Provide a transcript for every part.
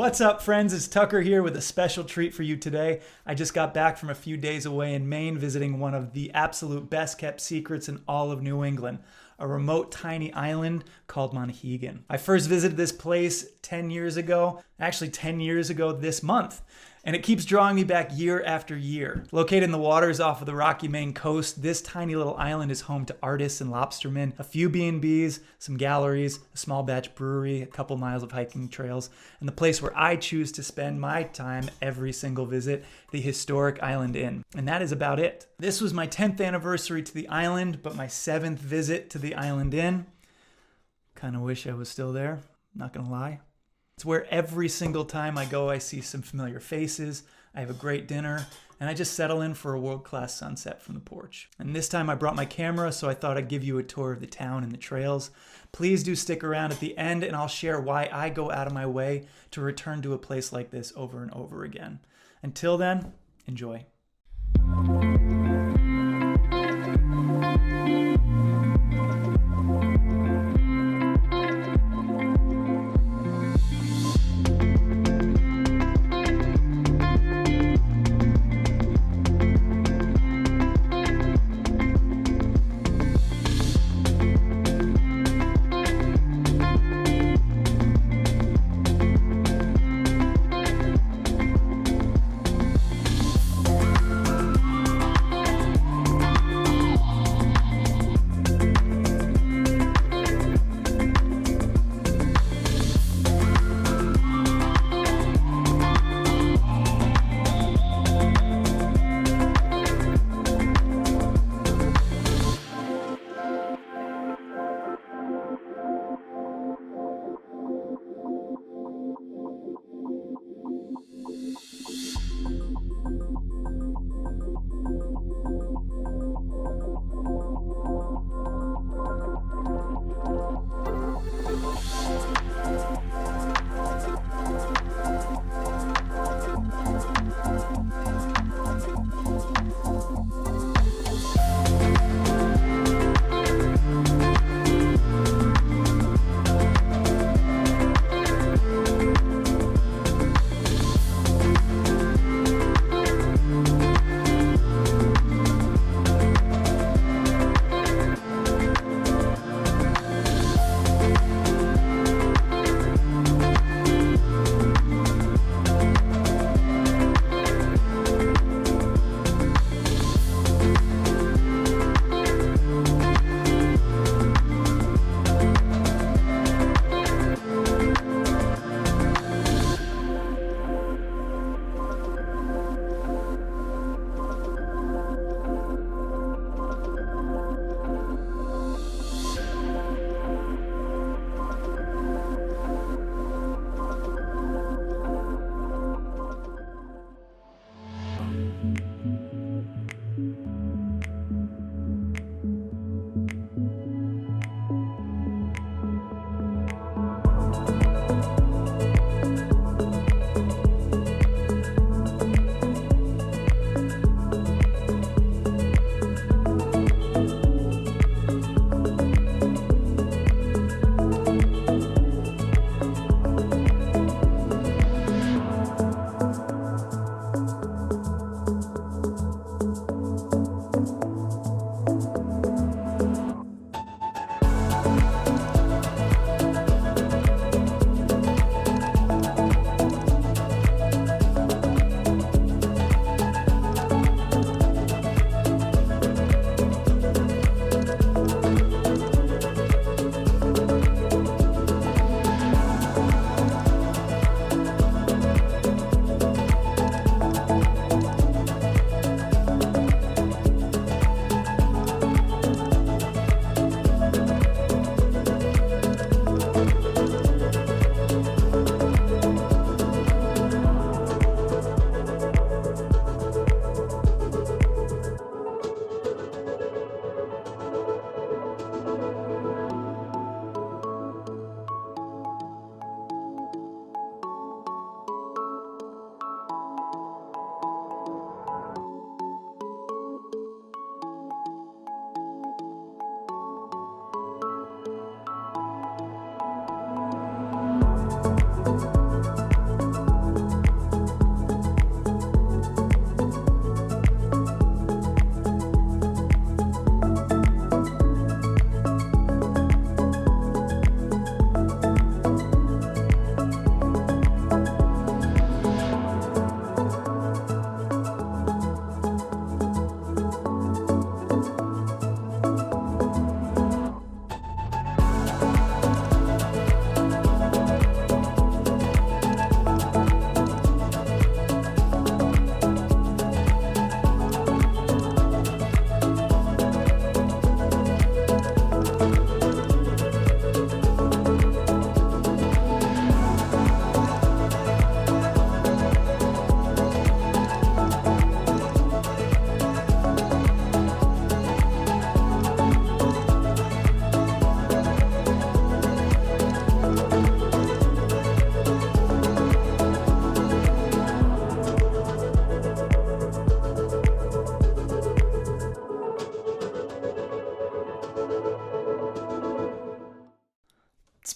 What's up, friends? It's Tucker here with a special treat for you today. I just got back from a few days away in Maine visiting one of the absolute best kept secrets in all of New England, a remote tiny island called Monhegan. I first visited this place 10 years ago, actually 10 years ago this month, and it keeps drawing me back year after year. Located in the waters off of the rocky Maine coast, this tiny little island is home to artists and lobstermen, a few B&Bs, some galleries, a small batch brewery, a couple miles of hiking trails, and the place where I choose to spend my time every single visit, the historic Island Inn. And that is about it. This was my 10th anniversary to the island, but my 7th visit to the Island Inn. Kind of wish I was still there, not gonna lie. It's where every single time I go, I see some familiar faces, I have a great dinner, and I just settle in for a world-class sunset from the porch. And this time I brought my camera, so I thought I'd give you a tour of the town and the trails. Please do stick around at the end, and I'll share why I go out of my way to return to a place like this over and over again. Until then, enjoy.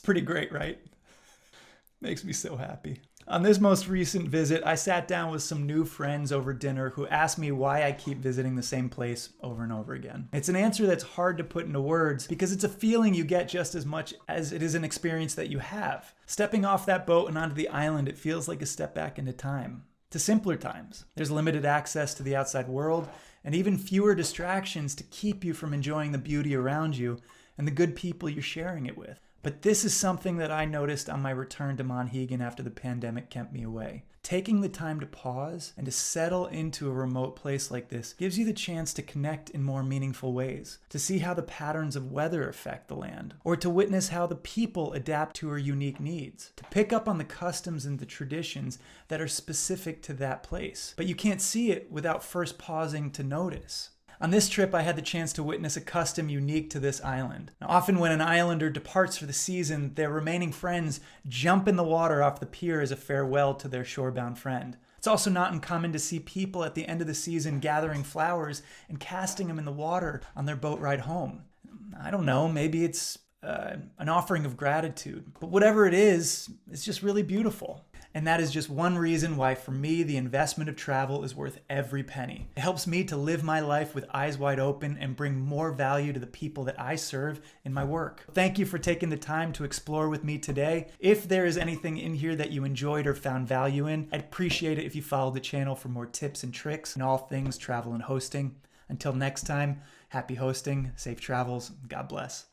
pretty great, right? Makes me so happy. On this most recent visit, I sat down with some new friends over dinner who asked me why I keep visiting the same place over and over again. It's an answer that's hard to put into words because it's a feeling you get just as much as it is an experience that you have. Stepping off that boat and onto the island, it feels like a step back into time, to simpler times. There's limited access to the outside world and even fewer distractions to keep you from enjoying the beauty around you and the good people you're sharing it with. But this is something that I noticed on my return to Monhegan after the pandemic kept me away. Taking the time to pause and to settle into a remote place like this gives you the chance to connect in more meaningful ways, to see how the patterns of weather affect the land, or to witness how the people adapt to our unique needs, to pick up on the customs and the traditions that are specific to that place. But you can't see it without first pausing to notice. On this trip, I had the chance to witness a custom unique to this island. Now, often when an islander departs for the season, their remaining friends jump in the water off the pier as a farewell to their shorebound friend. It's also not uncommon to see people at the end of the season gathering flowers and casting them in the water on their boat ride home. I don't know, maybe it's an offering of gratitude. But whatever it is, it's just really beautiful. And that is just one reason why, for me, the investment of travel is worth every penny. It helps me to live my life with eyes wide open and bring more value to the people that I serve in my work. Thank you for taking the time to explore with me today. If there is anything in here that you enjoyed or found value in, I'd appreciate it if you followed the channel for more tips and tricks in all things travel and hosting. Until next time, happy hosting, safe travels, God bless.